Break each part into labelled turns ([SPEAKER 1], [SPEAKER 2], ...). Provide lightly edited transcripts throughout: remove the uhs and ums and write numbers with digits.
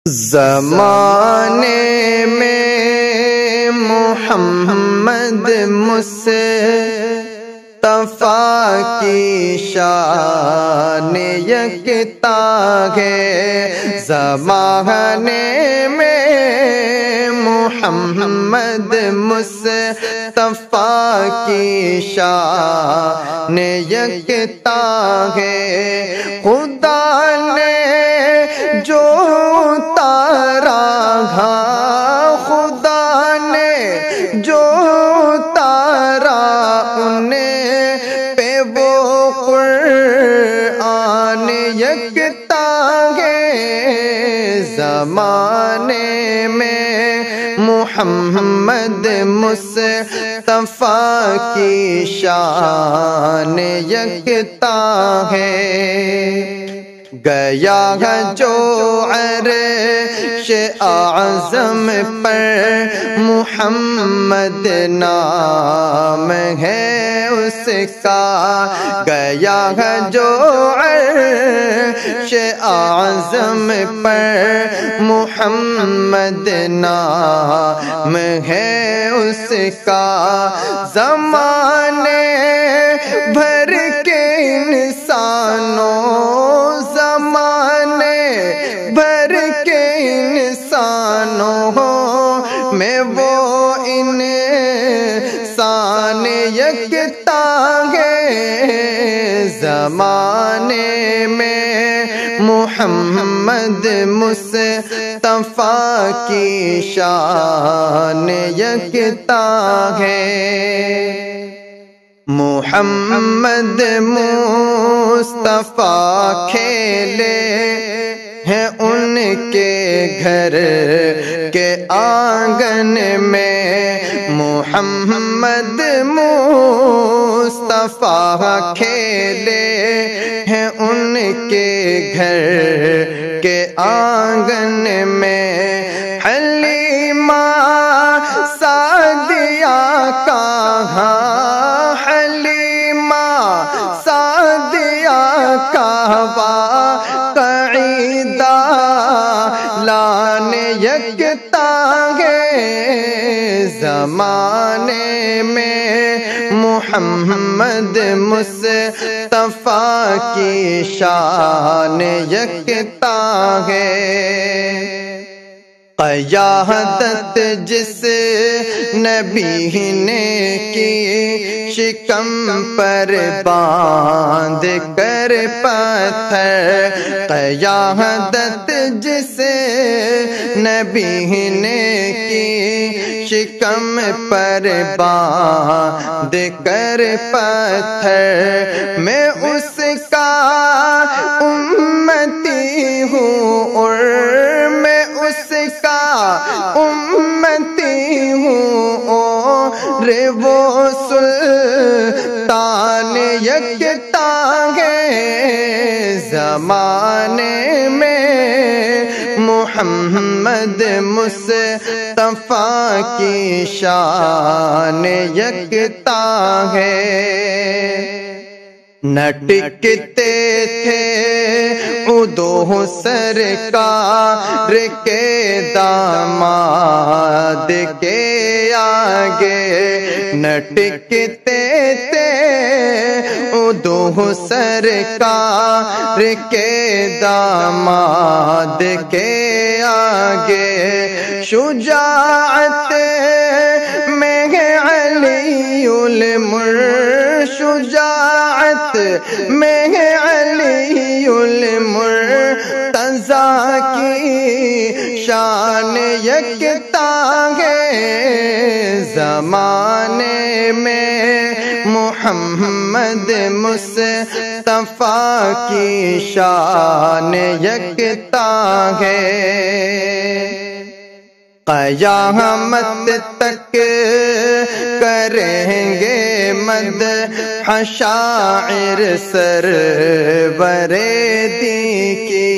[SPEAKER 1] زمانے میں محمد مصطفیٰ کی شان یکتا ہے۔ زمانے میں محمد مصطفیٰ کی شان یکتا ہے۔ خدا نے جو اتارا، خدا نے جو اتارا انہیں پہ وہ قرآن یکتا ہے۔ زمانے میں محمد مصطفیٰ کی شان یکتا ہے۔ گیا جو عرش اعظم پر محمد نام ہے اس کا، گیا جو عرش اعظم پر محمد نام ہے اس کا۔ زمانے بھر کے انسانوں، زمانے بھر کے انسانوں میں وہ انسان یکتا ہے۔ زمانے میں محمد مصطفیٰ کی شان یکتا ہے۔ محمد مصطفیٰ کھیلے ہیں ان کے گھر کے آنگن میں۔ محمد مصطفیٰ کھیلے ہیں ان کے گھر کے آنگن میں۔ حلیمہ سعدیہ کہاں، حلیمہ سعدیہ کا واقعہ لان یکتا ہے۔ زمانے میں محمد مصطفیٰ کی شان یکتا ہے۔ قیادت جس نبی نے کی شکم پر باندھ کر پتھر، قیادت جس نبی نے کی شکم پر باندھ کر پتھر، میں اس کا امتی ہوں اور میں اس کا امتی ہوں اور وہ سلطان یکتا ہے۔ زمانے میں محمد مصطفیٰ کی شان یکتا ہے۔ نہ ٹکتے تھے عدو سرکار کے داماد کے آگے، نہ ٹکتے تھے عدو سرکار کے داماد کے آگے۔ شجاعت میں علی المر، شجاعت میں علی المرتضیٰ کی شان یکتا ہے۔ زمانے میں محمد مصطفیٰ کی شان یکتا ہے۔ قیامت تک کریں گے مدح شاعر سرور دی کی،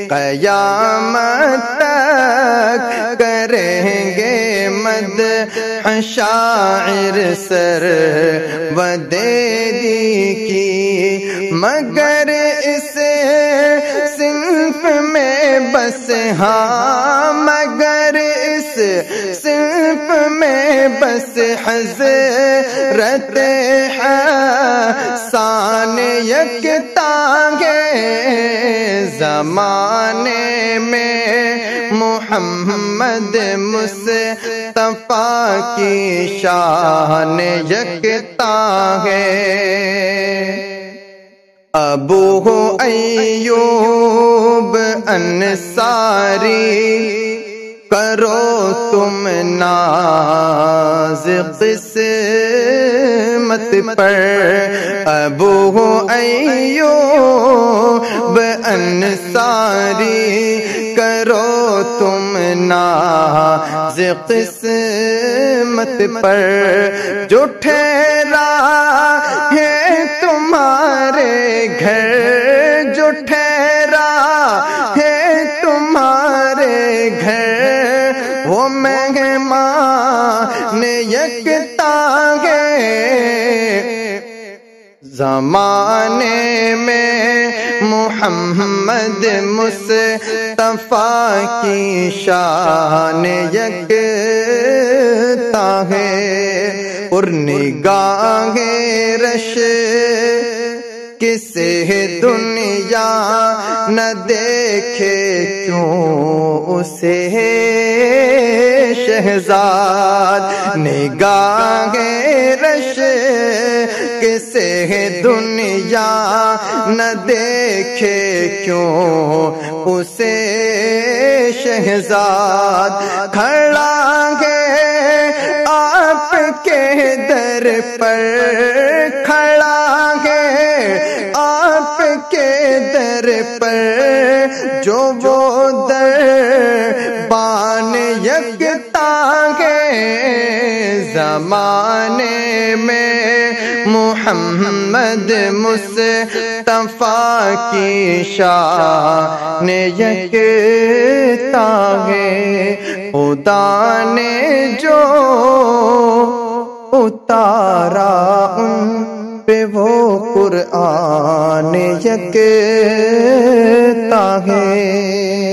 [SPEAKER 1] قیامت تک کریں گے مدح شاعر سرور دی کی، مگر اس صنف میں بس ہاں مگر اس صنف میں بس حضرت حسان یکتا ہے زمانے میں محمد مصطفیٰ کی شان یکتا ہے ابو ایوب انصاری کرو تم ناز قسمت پر ابو ایوب انصاری کرو تم ناز قسمت پر جو ٹھہرا ہے تمہارے گھر جو ٹھہرا ہے تمہارے گھر وہ مہمان یکتا ہے زمانے میں محمد مصطفیٰ کی شان یکتا ہے اور نگاہ رش کسے دنیا نہ دیکھے کیوں اسے شہزاد نگاہ رش کسے دنیا نہ دیکھے کیوں اسے شہزاد کھڑا ہے آپ کے در پر کھڑا ہے آپ کے در پر جو وہ دربان یکتا ہے زمانے میں محمد مصطفیٰ کی شان یکتا ہے خدا نے جو اتارا ان پہ وہ قرآن یکتا ہے